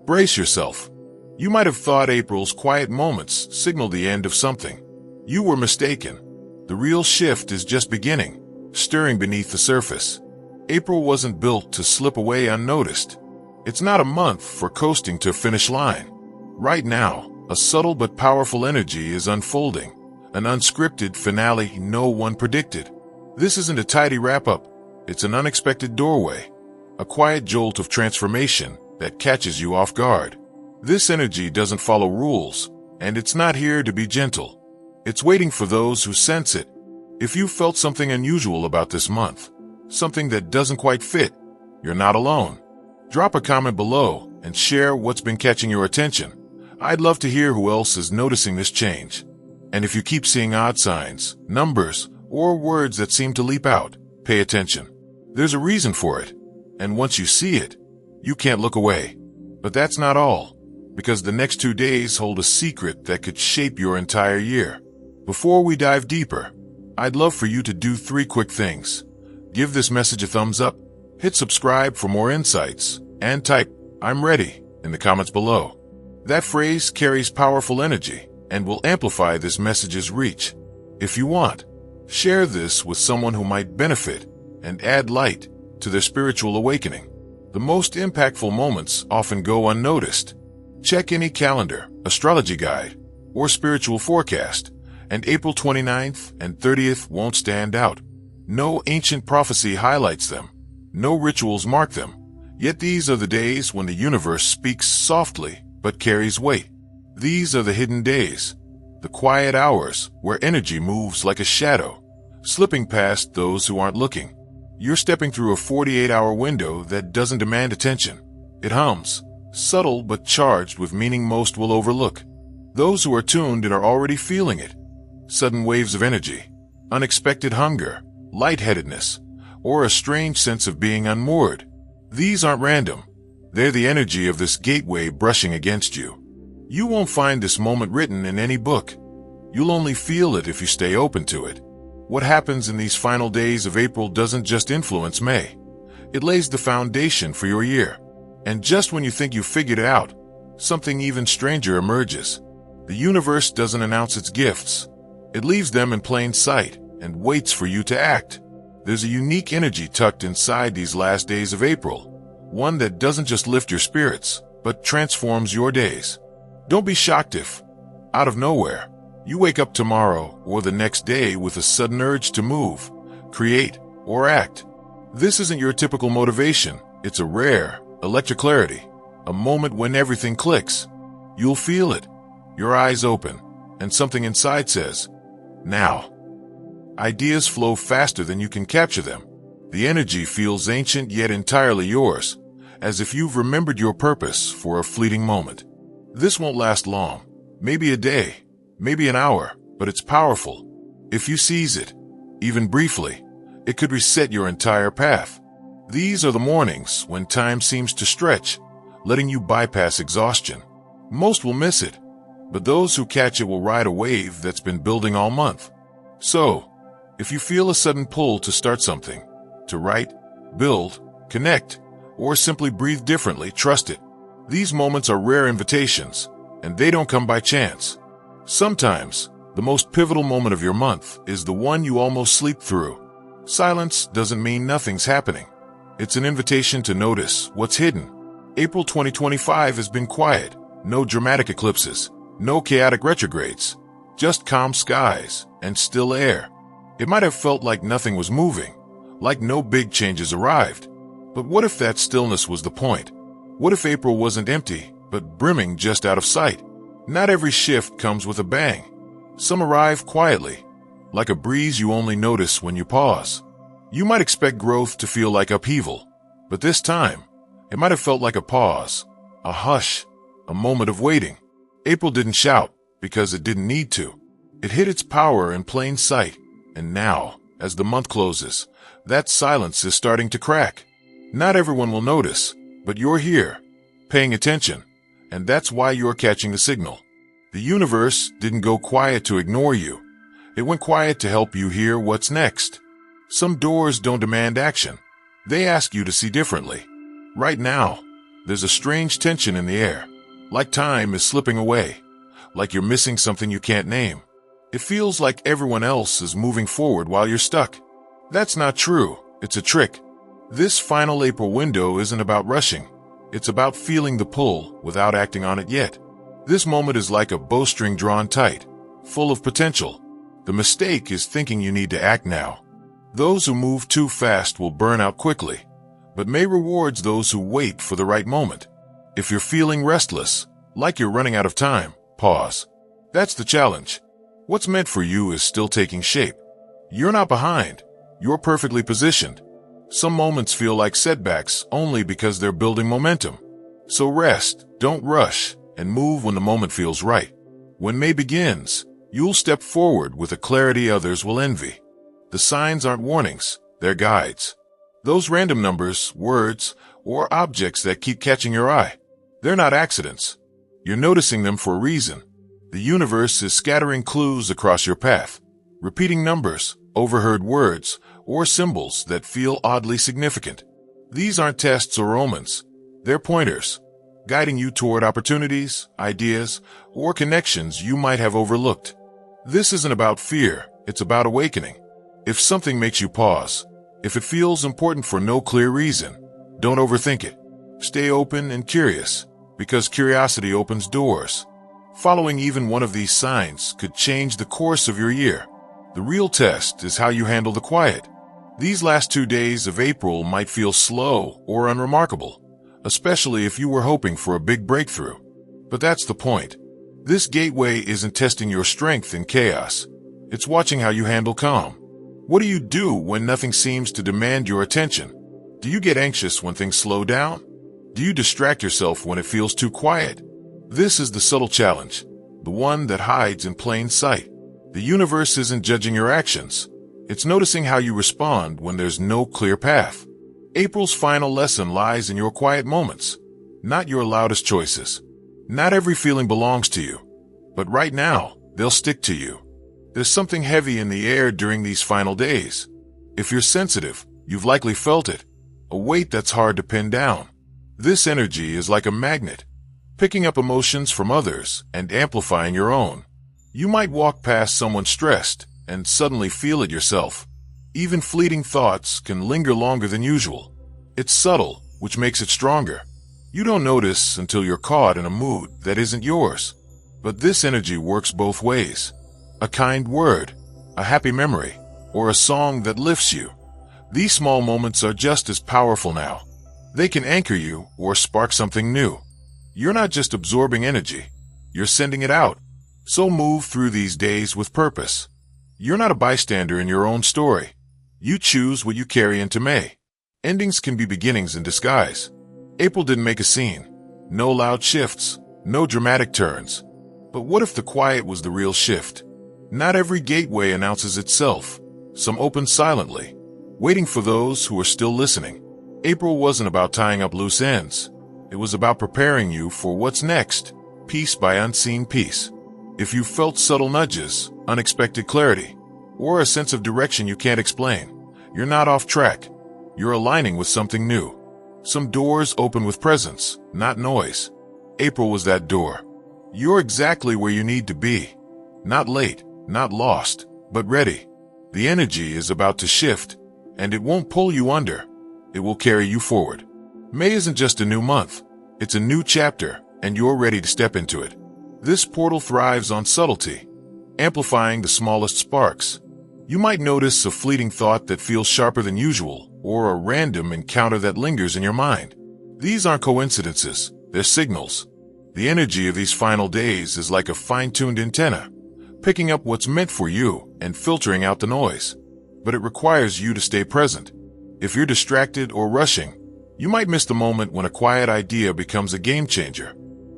Brace yourself. You might have thought April's quiet moments signaled the end of something. You were mistaken. The real shift is just beginning, stirring beneath the surface. April wasn't built to slip away unnoticed. It's not a month for coasting to a finish line. Right now, a subtle but powerful energy is unfolding, an unscripted finale no one predicted. This isn't a tidy wrap-up, it's an unexpected doorway, a quiet jolt of transformation that catches you off guard. This energy doesn't follow rules, and it's not here to be gentle. It's waiting for those who sense it. If you felt something unusual about this month, something that doesn't quite fit, you're not alone. Drop a comment below and share what's been catching your attention. I'd love to hear who else is noticing this change. And if you keep seeing odd signs, numbers, or words that seem to leap out, pay attention. There's a reason for it, and once you see it, you can't look away. But that's not all, because the next 2 days hold a secret that could shape your entire year. Before we dive deeper, I'd love for you to do 3 quick things. Give this message a thumbs up, hit subscribe for more insights, and type, "I'm ready," in the comments below. That phrase carries powerful energy and will amplify this message's reach. If you want, share this with someone who might benefit and add light to their spiritual awakening. The most impactful moments often go unnoticed. Check any calendar, astrology guide, or spiritual forecast, and April 29th and 30th won't stand out. No ancient prophecy highlights them. No rituals mark them. Yet these are the days when the universe speaks softly but carries weight. These are the hidden days, the quiet hours where energy moves like a shadow, slipping past those who aren't looking. You're stepping through a 48-hour window that doesn't demand attention. It hums, subtle but charged with meaning most will overlook. Those who are tuned in are already feeling it. Sudden waves of energy, unexpected hunger, lightheadedness, or a strange sense of being unmoored. These aren't random. They're the energy of this gateway brushing against you. You won't find this moment written in any book. You'll only feel it if you stay open to it. What happens in these final days of April doesn't just influence May. It lays the foundation for your year. And just when you think you've figured it out, something even stranger emerges. The universe doesn't announce its gifts. It leaves them in plain sight and waits for you to act. There's a unique energy tucked inside these last days of April. One that doesn't just lift your spirits, but transforms your days. Don't be shocked if, out of nowhere, you wake up tomorrow or the next day with a sudden urge to move, create, or act. This isn't your typical motivation. It's a rare, electric clarity, a moment when everything clicks. You'll feel it, your eyes open, and something inside says, "Now." Ideas flow faster than you can capture them. The energy feels ancient yet entirely yours, as if you've remembered your purpose for a fleeting moment. This won't last long, maybe a day, maybe an hour, but it's powerful. If you seize it, even briefly, it could reset your entire path. These are the mornings when time seems to stretch, letting you bypass exhaustion. Most will miss it, but those who catch it will ride a wave that's been building all month. So, if you feel a sudden pull to start something, to write, build, connect, or simply breathe differently, trust it. These moments are rare invitations, and they don't come by chance. Sometimes, the most pivotal moment of your month is the one you almost sleep through. Silence doesn't mean nothing's happening. It's an invitation to notice what's hidden. April 2025 has been quiet. No dramatic eclipses, no chaotic retrogrades, just calm skies and still air. It might have felt like nothing was moving, like no big changes arrived. But what if that stillness was the point? What if April wasn't empty, but brimming just out of sight? Not every shift comes with a bang. Some arrive quietly, like a breeze you only notice when you pause. You might expect growth to feel like upheaval, but this time, it might have felt like a pause, a hush, a moment of waiting. April didn't shout because it didn't need to. It hid its power in plain sight, and now, as the month closes, that silence is starting to crack. Not everyone will notice, but you're here, paying attention, and that's why you're catching the signal. The universe didn't go quiet to ignore you. It went quiet to help you hear what's next. Some doors don't demand action. They ask you to see differently. Right now, There's a strange tension in the air, like time is slipping away, like you're missing something you can't name. It feels like everyone else is moving forward while you're stuck. That's not true. It's a trick. This final April window isn't about rushing. It's about feeling the pull without acting on it yet. This moment is like a bowstring drawn tight, full of potential. The mistake is thinking you need to act now. Those who move too fast will burn out quickly, but May rewards those who wait for the right moment. If you're feeling restless, like you're running out of time, pause. That's the challenge. What's meant for you is still taking shape. You're not behind. You're perfectly positioned. Some moments feel like setbacks only because they're building momentum. So rest, don't rush, and move when the moment feels right. When May begins, you'll step forward with a clarity others will envy. The signs aren't warnings, they're guides. Those random numbers, words, or objects that keep catching your eye, they're not accidents. You're noticing them for a reason. The universe is scattering clues across your path, repeating numbers, overheard words, or symbols that feel oddly significant. These aren't tests or omens. They're pointers, guiding you toward opportunities, ideas, or connections you might have overlooked. This isn't about fear, it's about awakening. If something makes you pause, if it feels important for no clear reason, don't overthink it. Stay open and curious, because curiosity opens doors. Following even one of these signs could change the course of your year. The real test is how you handle the quiet. These last 2 days of April might feel slow or unremarkable, especially if you were hoping for a big breakthrough. But that's the point. This gateway isn't testing your strength in chaos. It's watching how you handle calm. What do you do when nothing seems to demand your attention? Do you get anxious when things slow down? Do you distract yourself when it feels too quiet? This is the subtle challenge, the one that hides in plain sight. The universe isn't judging your actions. It's noticing how you respond when there's no clear path. April's final lesson lies in your quiet moments, not your loudest choices. Not every feeling belongs to you, but right now, they'll stick to you. There's something heavy in the air during these final days. If you're sensitive, you've likely felt it, a weight that's hard to pin down. This energy is like a magnet, picking up emotions from others and amplifying your own. You might walk past someone stressed and suddenly feel it yourself. Even fleeting thoughts can linger longer than usual. It's subtle, which makes it stronger. You don't notice until you're caught in a mood that isn't yours. But this energy works both ways. A kind word, a happy memory, or a song that lifts you. These small moments are just as powerful now. They can anchor you or spark something new. You're not just absorbing energy, you're sending it out. So move through these days with purpose. You're not a bystander in your own story. You choose what you carry into May. Endings can be beginnings in disguise. April didn't make a scene. No loud shifts, no dramatic turns. But what if the quiet was the real shift? Not every gateway announces itself. Some open silently, waiting for those who are still listening. April wasn't about tying up loose ends. It was about preparing you for what's next, piece by unseen piece. If you felt subtle nudges, unexpected clarity, or a sense of direction you can't explain, you're not off track. You're aligning with something new. Some doors open with presence, not noise. April was that door. You're exactly where you need to be. Not late, not lost, but ready. The energy is about to shift, and it won't pull you under. It will carry you forward. May isn't just a new month. It's a new chapter, and you're ready to step into it. This portal thrives on subtlety, amplifying the smallest sparks. You might notice a fleeting thought that feels sharper than usual, or a random encounter that lingers in your mind. These aren't coincidences, they're signals. The energy of these final days is like a fine-tuned antenna, picking up what's meant for you and filtering out the noise. But it requires you to stay present. If you're distracted or rushing, you might miss the moment when a quiet idea becomes a game changer.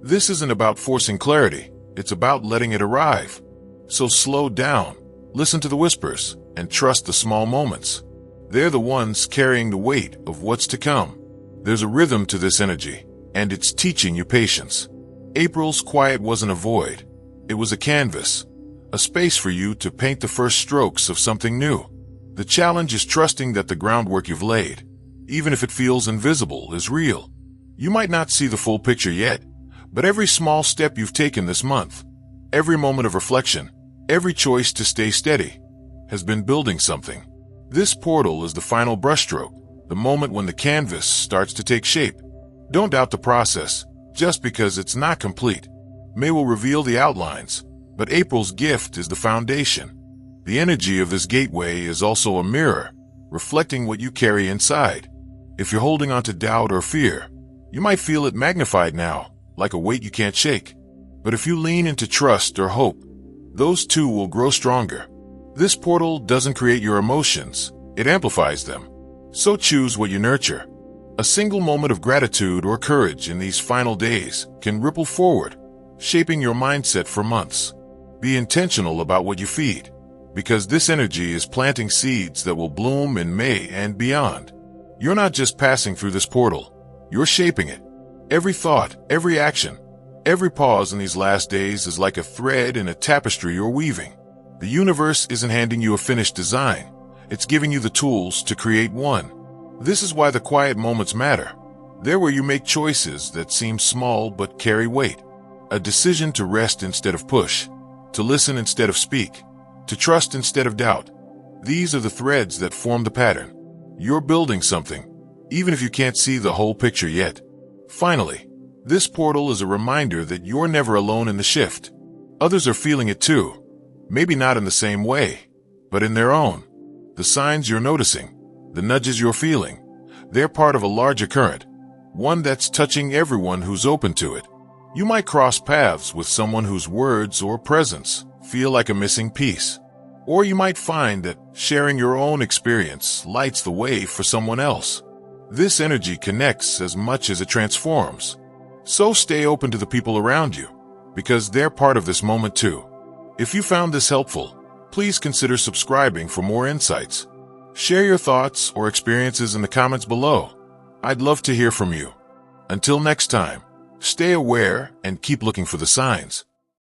This isn't about forcing clarity, it's about letting it arrive. So slow down, listen to the whispers, and trust the small moments. They're the ones carrying the weight of what's to come. There's a rhythm to this energy, and it's teaching you patience. April's quiet wasn't a void. It was a canvas, a space for you to paint the first strokes of something new. The challenge is trusting that the groundwork you've laid, even if it feels invisible, is real. You might not see the full picture yet, but every small step you've taken this month, every moment of reflection, every choice to stay steady, has been building something. This portal is the final brushstroke, the moment when the canvas starts to take shape. Don't doubt the process, just because it's not complete. May will reveal the outlines, but April's gift is the foundation. The energy of this gateway is also a mirror, reflecting what you carry inside. If you're holding on to doubt or fear, you might feel it magnified now, like a weight you can't shake. But if you lean into trust or hope, those two will grow stronger. This portal doesn't create your emotions, it amplifies them. So choose what you nurture. A single moment of gratitude or courage in these final days can ripple forward, shaping your mindset for months. Be intentional about what you feed, because this energy is planting seeds that will bloom in May and beyond. You're not just passing through this portal, you're shaping it. Every thought, every action, every pause in these last days is like a thread in a tapestry you're weaving. The universe isn't handing you a finished design, it's giving you the tools to create one. This is why the quiet moments matter. They're where you make choices that seem small but carry weight. A decision to rest instead of push, to listen instead of speak, to trust instead of doubt. These are the threads that form the pattern. You're building something, even if you can't see the whole picture yet. Finally, this portal is a reminder that you're never alone in the shift. Others are feeling it too. Maybe not in the same way, but in their own. The signs you're noticing, the nudges you're feeling, they're part of a larger current, one that's touching everyone who's open to it. You might cross paths with someone whose words or presence feel like a missing piece. Or you might find that sharing your own experience lights the way for someone else. This energy connects as much as it transforms. So stay open to the people around you, because they're part of this moment too. If you found this helpful, please consider subscribing for more insights. Share your thoughts or experiences in the comments below. I'd love to hear from you. Until next time, stay aware and keep looking for the signs.